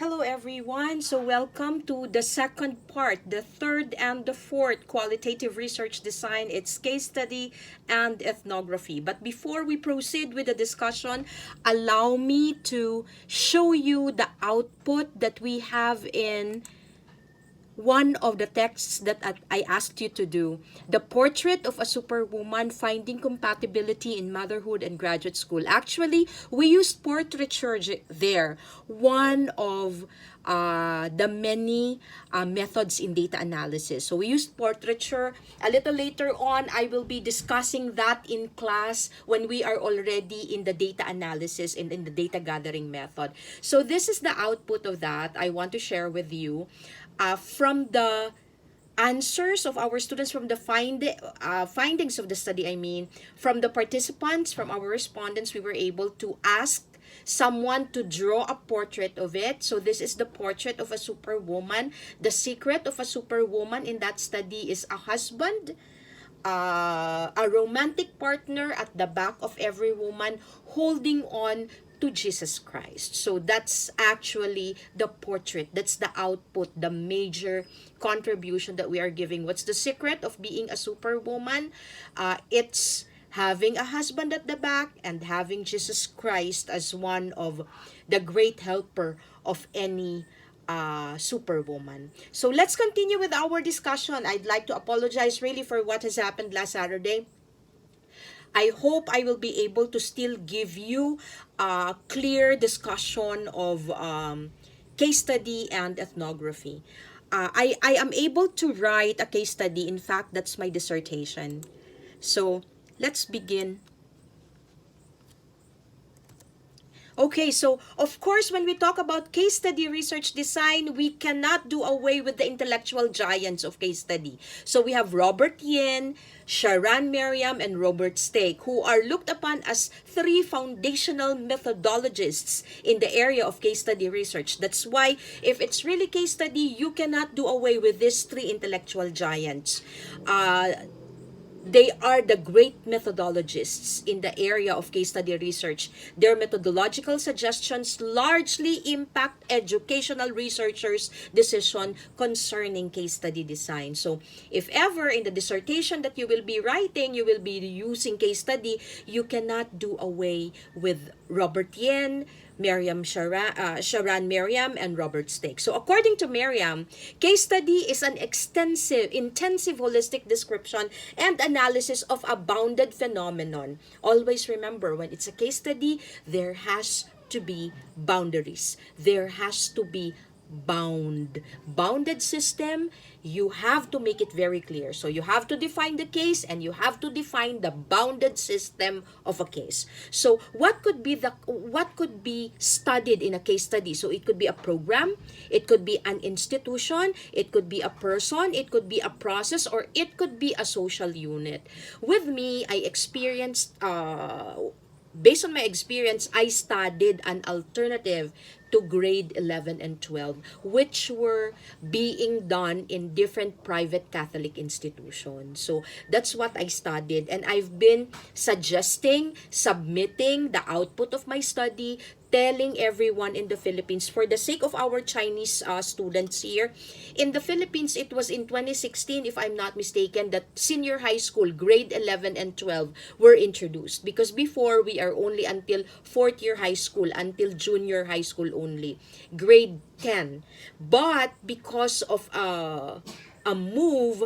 Hello everyone. So welcome to the second part, the third and the fourth qualitative research design. It's case study and ethnography. But before we proceed with the discussion, allow me to show you the output that we have in one of the texts that I asked you to do, the portrait of a superwoman finding compatibility in motherhood and graduate school. Actually, we used portraiture there, one of the many methods in data analysis. So we used portraiture. A little later on, I will be discussing that in class when we are already in the data analysis and in the data gathering method. So this is the output of that I want to share with you. From the answers of our students, from the findings of the study, from the participants, from our respondents, we were able to ask someone to draw a portrait of it. So this is the portrait of a superwoman. The secret of a superwoman in that study is a husband, a romantic partner at the back of every woman holding on to Jesus Christ. So that's actually the portrait. That's the output, the major contribution that we are giving. What's the secret of being a superwoman? It's having a husband at the back and having Jesus Christ as one of the great helper of any superwoman. So let's continue with our discussion. I'd like to apologize really for what has happened last Saturday. I hope I will be able to still give you a clear discussion of case study and ethnography. I am able to write a case study. In fact, that's my dissertation. So let's begin. Okay, so of course, when we talk about case study research design, we cannot do away with the intellectual giants of case study. So we have Robert Yin, Sharan Merriam, and Robert Stake, who are looked upon as three foundational methodologists in the area of case study research. That's why if it's really case study, you cannot do away with these three intellectual giants. They are the great methodologists in the area of case study research. Their methodological suggestions largely impact educational researchers' decision concerning case study design. So, if ever in the dissertation that you will be writing, you will be using case study, you cannot do away with Robert Yen, Sharan Merriam, and Robert Stake. So according to Merriam, case study is an intensive holistic description and analysis of a bounded phenomenon. Always remember, when it's a case study, there has to be boundaries. There has to be bounded system. You have to make it very clear. So you have to define the case and you have to define the bounded system of a case. So what could be studied in a case study? So it could be a program, it could be an institution, it could be a person, it could be a process, or it could be a social unit. With me, I experienced based on my experience, I studied an alternative to grade 11 and 12, which were being done in different private Catholic institutions. So that's what I studied. And I've been suggesting, submitting the output of my study, telling everyone in the Philippines, for the sake of our Chinese students here. In the Philippines, it was in 2016, if I'm not mistaken, that senior high school, grade 11 and 12 were introduced. Because before, we are only until fourth year high school, until junior high school only, grade 10. But because of a move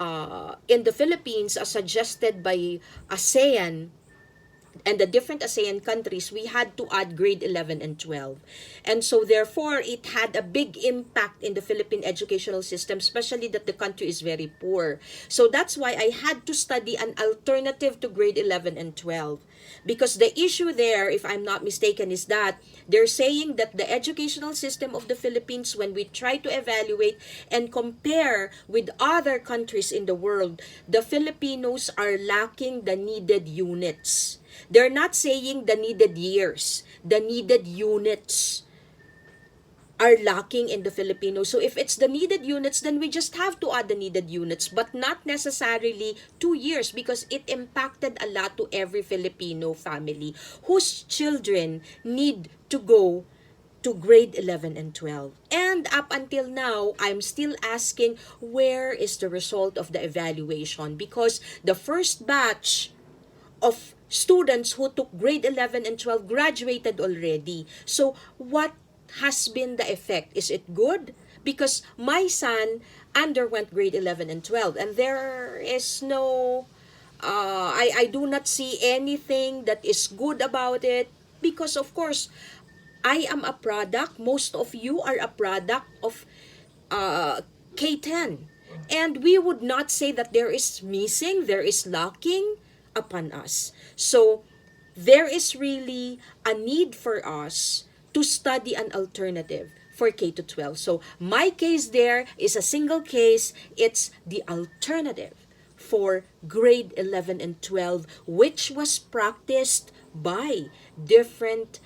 in the Philippines, suggested by ASEAN, and the different ASEAN countries, we had to add grade 11 and 12. And so therefore, it had a big impact in the Philippine educational system, especially that the country is very poor. So that's why I had to study an alternative to grade 11 and 12. Because the issue there, if I'm not mistaken, is that they're saying that the educational system of the Philippines, when we try to evaluate and compare with other countries in the world, the Filipinos are lacking the needed units. They're not saying the needed years, the needed units are lacking in the Filipinos. So if it's the needed units, then we just have to add the needed units, but not necessarily 2 years, because it impacted a lot to every Filipino family whose children need to go to grade 11 and 12. And up until now, I'm still asking where is the result of the evaluation, because the first batch of students who took grade 11 and 12 graduated already. So what has been the effect? Is it good? Because my son underwent grade 11 and 12, and there is no I do not see anything that is good about it, because of course I am a product, most of you are a product of uh, K10. And we would not say that there is missing, there is lacking upon us. So there is really a need for us to study an alternative for K to 12. So my case there is a single case. It's the alternative for grade 11 and 12, which was practiced by different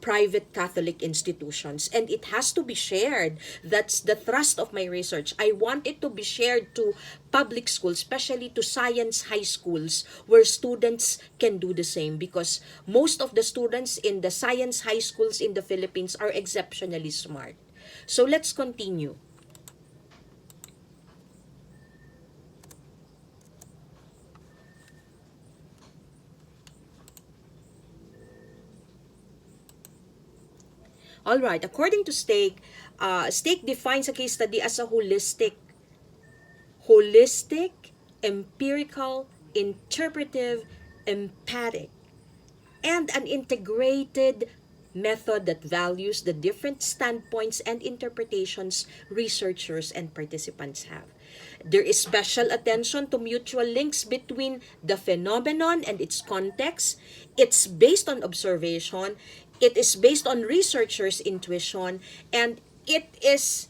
private Catholic institutions, and it has to be shared. That's the thrust of my research. I want it to be shared to public schools, especially to science high schools, where students can do the same, because most of the students in the science high schools in the Philippines are exceptionally smart. So let's continue. All right, according to Stake defines a case study as a holistic, empirical, interpretive, empathic, and an integrated method that values the different standpoints and interpretations researchers and participants have. There is special attention to mutual links between the phenomenon and its context. It's based on observation, it is based on researchers' intuition, and it is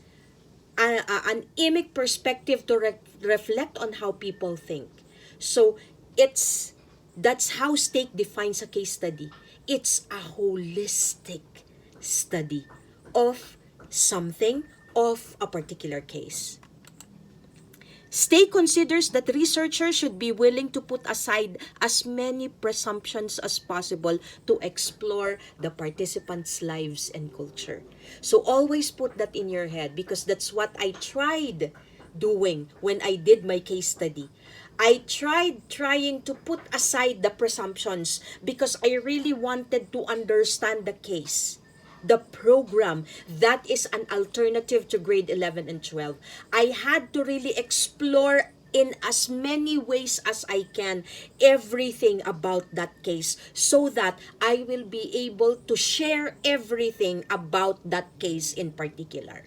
an emic perspective to reflect on how people think. So it's that's how Stake defines a case study. It's a holistic study of something, of a particular case. Stake considers that researchers should be willing to put aside as many presumptions as possible to explore the participants' lives and culture. So always put that in your head, because that's what I tried doing when I did my case study. I tried trying to put aside the presumptions because I really wanted to understand the case, the program that is an alternative to grade 11 and 12. I had to really explore in as many ways as I can everything about that case, so that I will be able to share everything about that case in particular.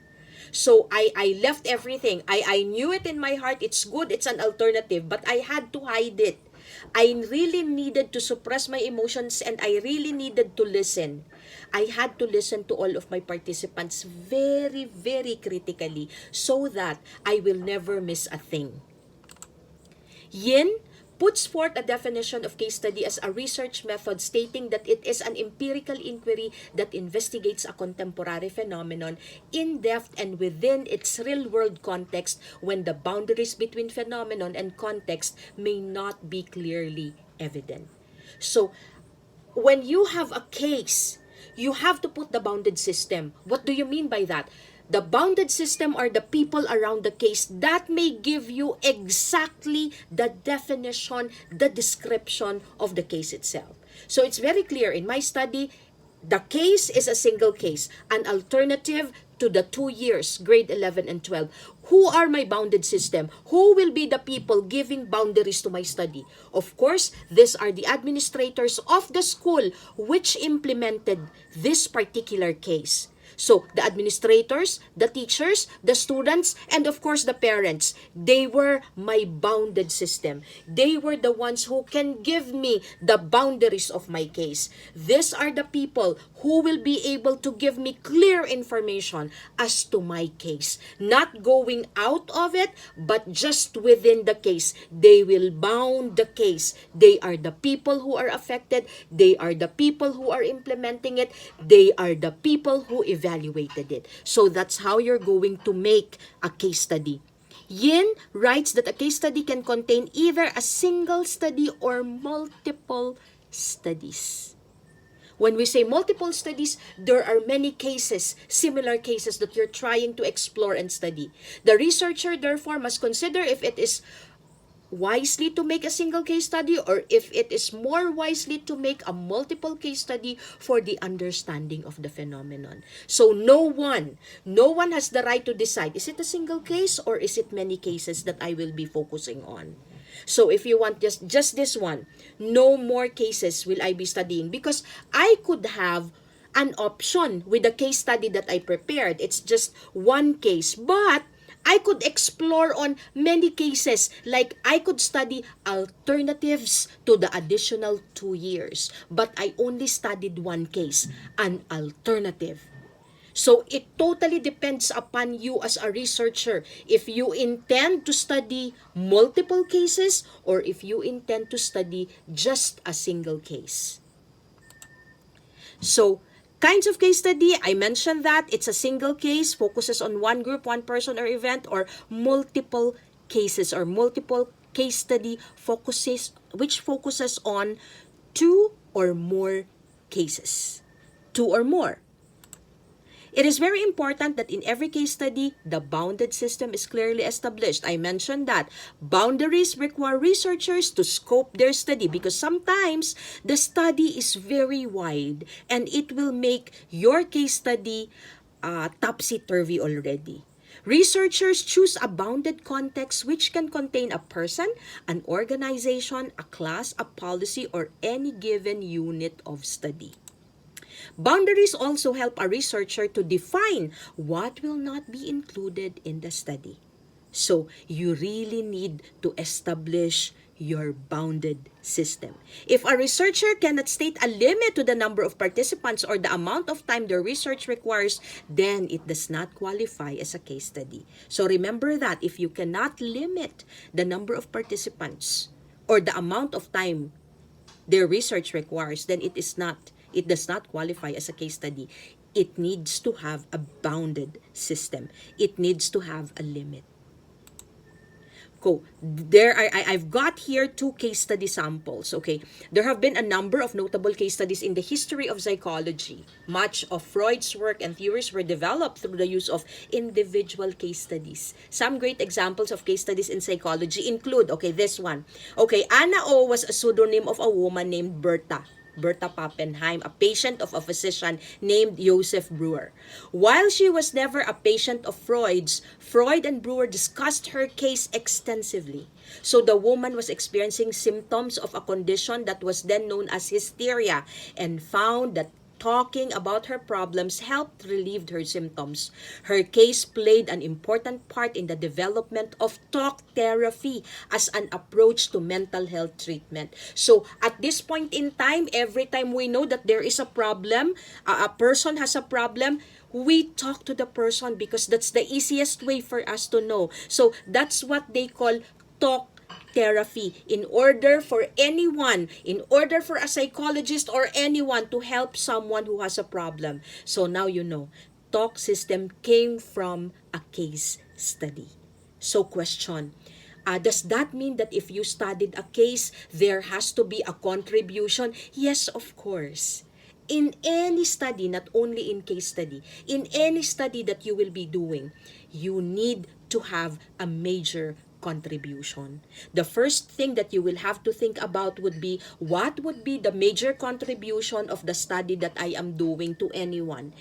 So I left everything. I knew it in my heart. It's good. It's an alternative. But I had to hide it. I really needed to suppress my emotions, and I really needed to listen. I had to listen to all of my participants very, very critically, so that I will never miss a thing. Yin puts forth a definition of case study as a research method, stating that it is an empirical inquiry that investigates a contemporary phenomenon in depth and within its real-world context, when the boundaries between phenomenon and context may not be clearly evident. So, when you have a case, you have to put the bounded system. What do you mean by that? The bounded system are the people around the case that may give you exactly the definition, the description of the case itself. So it's very clear in my study, the case is a single case, an alternative to the 2 years, grade 11 and 12. Who are my bounded system? Who will be the people giving boundaries to my study? Of course, these are the administrators of the school which implemented this particular case. So, the administrators, the teachers, the students, and of course the parents, they were my bounded system. They were the ones who can give me the boundaries of my case. These are the people who will be able to give me clear information as to my case. Not going out of it, but just within the case. They will bound the case. They are the people who are affected. They are the people who are implementing it. They are the people who evaluated it. So that's how you're going to make a case study. Yin writes that a case study can contain either a single study or multiple studies. When we say multiple studies, there are many cases, similar cases that you're trying to explore and study. The researcher, therefore, must consider if it is wisely to make a single case study or if it is more wisely to make a multiple case study for the understanding of the phenomenon. So no one has the right to decide, is it a single case or is it many cases that I will be focusing on? So if you want just this one, no more cases will I be studying, because I could have an option with the case study that I prepared. It's just one case, but I could explore on many cases. Like I could study alternatives to the additional 2 years, but I only studied one case, an alternative. So it totally depends upon you as a researcher if you intend to study multiple cases or if you intend to study just a single case. So, kinds of case study, I mentioned that it's a single case, focuses on one group, one person or event, or multiple cases or multiple case study which focuses on two or more cases. Two or more. It is very important that in every case study, the bounded system is clearly established. I mentioned that boundaries require researchers to scope their study because sometimes the study is very wide and it will make your case study topsy-turvy already. Researchers choose a bounded context which can contain a person, an organization, a class, a policy, or any given unit of study. Boundaries also help a researcher to define what will not be included in the study. So, you really need to establish your bounded system. If a researcher cannot state a limit to the number of participants or the amount of time their research requires, then it does not qualify as a case study. So remember that if you cannot limit the number of participants or the amount of time their research requires, then it does not qualify as a case study. It needs to have a bounded system. It needs to have a limit. I've got here 2 case study samples. Okay, there have been a number of notable case studies in the history of psychology. Much of Freud's work and theories were developed through the use of individual case studies. Some great examples of case studies in psychology include, this one. Anna O was a pseudonym of a woman named Bertha Pappenheim, a patient of a physician named Joseph Breuer. While she was never a patient of Freud's, Freud and Breuer discussed her case extensively. So the woman was experiencing symptoms of a condition that was then known as hysteria and found that talking about her problems helped relieve her symptoms. Her case played an important part in the development of talk therapy as an approach to mental health treatment. So at this point in time, every time we know that there is a problem, a person has a problem, we talk to the person because that's the easiest way for us to know. So that's what they call talk therapy. In order for a psychologist or anyone to help someone who has a problem. So now you know, talk system came from a case study. So question, does that mean that if you studied a case, there has to be a contribution? Yes, of course. In any study, not only in case study, in any study that you will be doing, you need to have a major contribution. The first thing that you will have to think about would be, what would be the major contribution of the study that I am doing to anyone?